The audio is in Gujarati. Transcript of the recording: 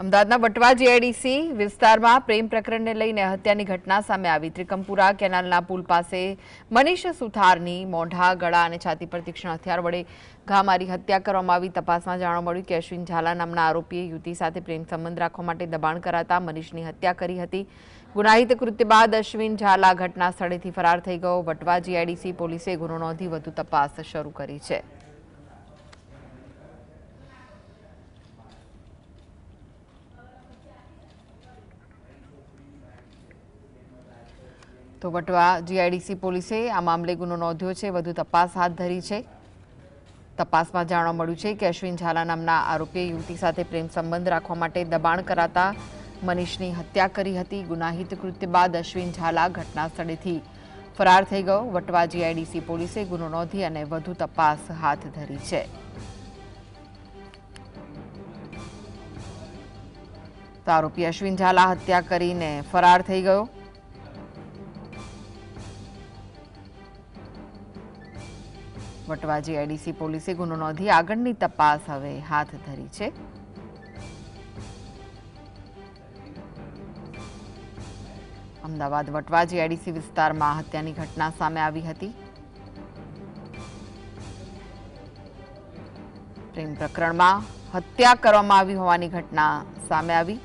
અમદાવાદના વટવા જીઆઈડીસી વિસ્તારમાં પ્રેમ પ્રકરણને લઈને હત્યાની ઘટના સામે આવી। ત્રિકમપુરા કેનાલના પુલ પાસે મનીષ સુથારની મોઢા, ગળા અને છાતી પર તીક્ષ્ણ હથિયાર વડે ઘા મારી હત્યા કરવામાં આવી। તપાસમાં જાણવા મળ્યું કે અશ્વિન ઝાલા નામના આરોપીએ યુવતી સાથે પ્રેમ સંબંધ રાખવા માટે દબાણ કરાતા મનીષની હત્યા કરી હતી। ગુનાહિત કૃત્ય બાદ અશ્વિન ઝાલા ઘટના સ્થળેથી ફરાર થઈ ગયો। વટવા જીઆઈડીસી પોલીસે ગુનો નોંધી વધુ તપાસ શરૂ કરી છે। તો વટવા જીઆઈડીસી પોલીસે આ મામલે ગુનો નોંધ્યો છે, વધુ તપાસ હાથ ધરી છે। તપાસમાં જાણવા મળ્યું છે કે અશ્વિન ઝાલા નામના આરોપીએ યુવતી સાથે પ્રેમ સંબંધ રાખવા માટે દબાણ કરાતા મનીષની હત્યા કરી હતી। ગુનાહિત કૃત્ય બાદ અશ્વિન ઝાલા ઘટના સ્થળેથી ફરાર થઈ ગયો। વટવા જીઆઈડીસી પોલીસે ગુનો નોંધી અને વધુ તપાસ હાથ ધરી છે। તો આરોપી અશ્વિન ઝાલા હત્યા કરીને ફરાર થઈ ગયો। વટવા જીઆઈડીસી પોલીસે ગુનો નોંધી આગળની તપાસ હવે હાથ ધરી છે। અમદાવાદ વટવા જીઆઈડીસી વિસ્તારમાં હત્યાની ઘટના સામે આવી હતી। પ્રેમ પ્રકરણમાં હત્યા કરવામાં આવી હોવાની ઘટના સામે આવી।